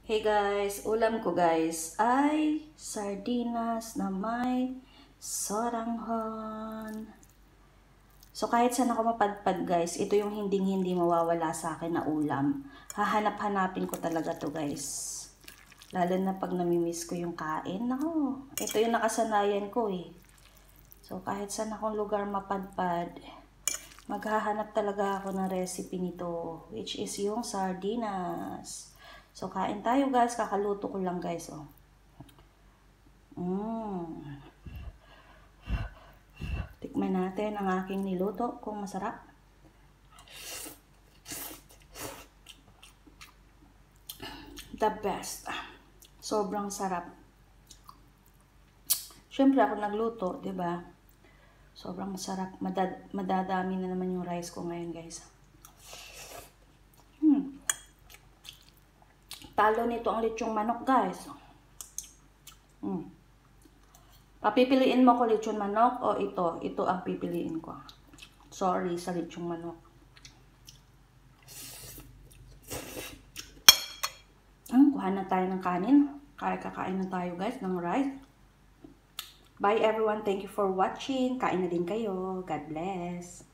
Hey guys, ulam ko guys ay sardinas na may soranghon. So kahit saan ako mapadpad guys, ito yung hindi mawawala sa akin na ulam. Hahanap-hanapin ko talaga to guys. Lalo na pag namimiss ko yung kain. Nako, ito yung nakasanayan ko eh. So kahit saan akong lugar mapadpad, maghahanap talaga ako ng recipe nito, which is yung sardinas. So, kain tayo guys. Kakaluto ko lang guys, oh. Tikman natin ang aking niluto kung masarap. The best. Sobrang sarap. Siyempre ako nagluto, 'di ba? Sobrang masarap. Madadami na naman yung rice ko ngayon, guys. Talo nito ang lechong manok, guys. Papipiliin mo ko lechon manok o ito? Ito ang pipiliin ko. Sorry sa lechong manok. Kuha na tayo ng kanin. Kakain na tayo guys ng rice. Bye everyone. Thank you for watching. Kain na din kayo. God bless.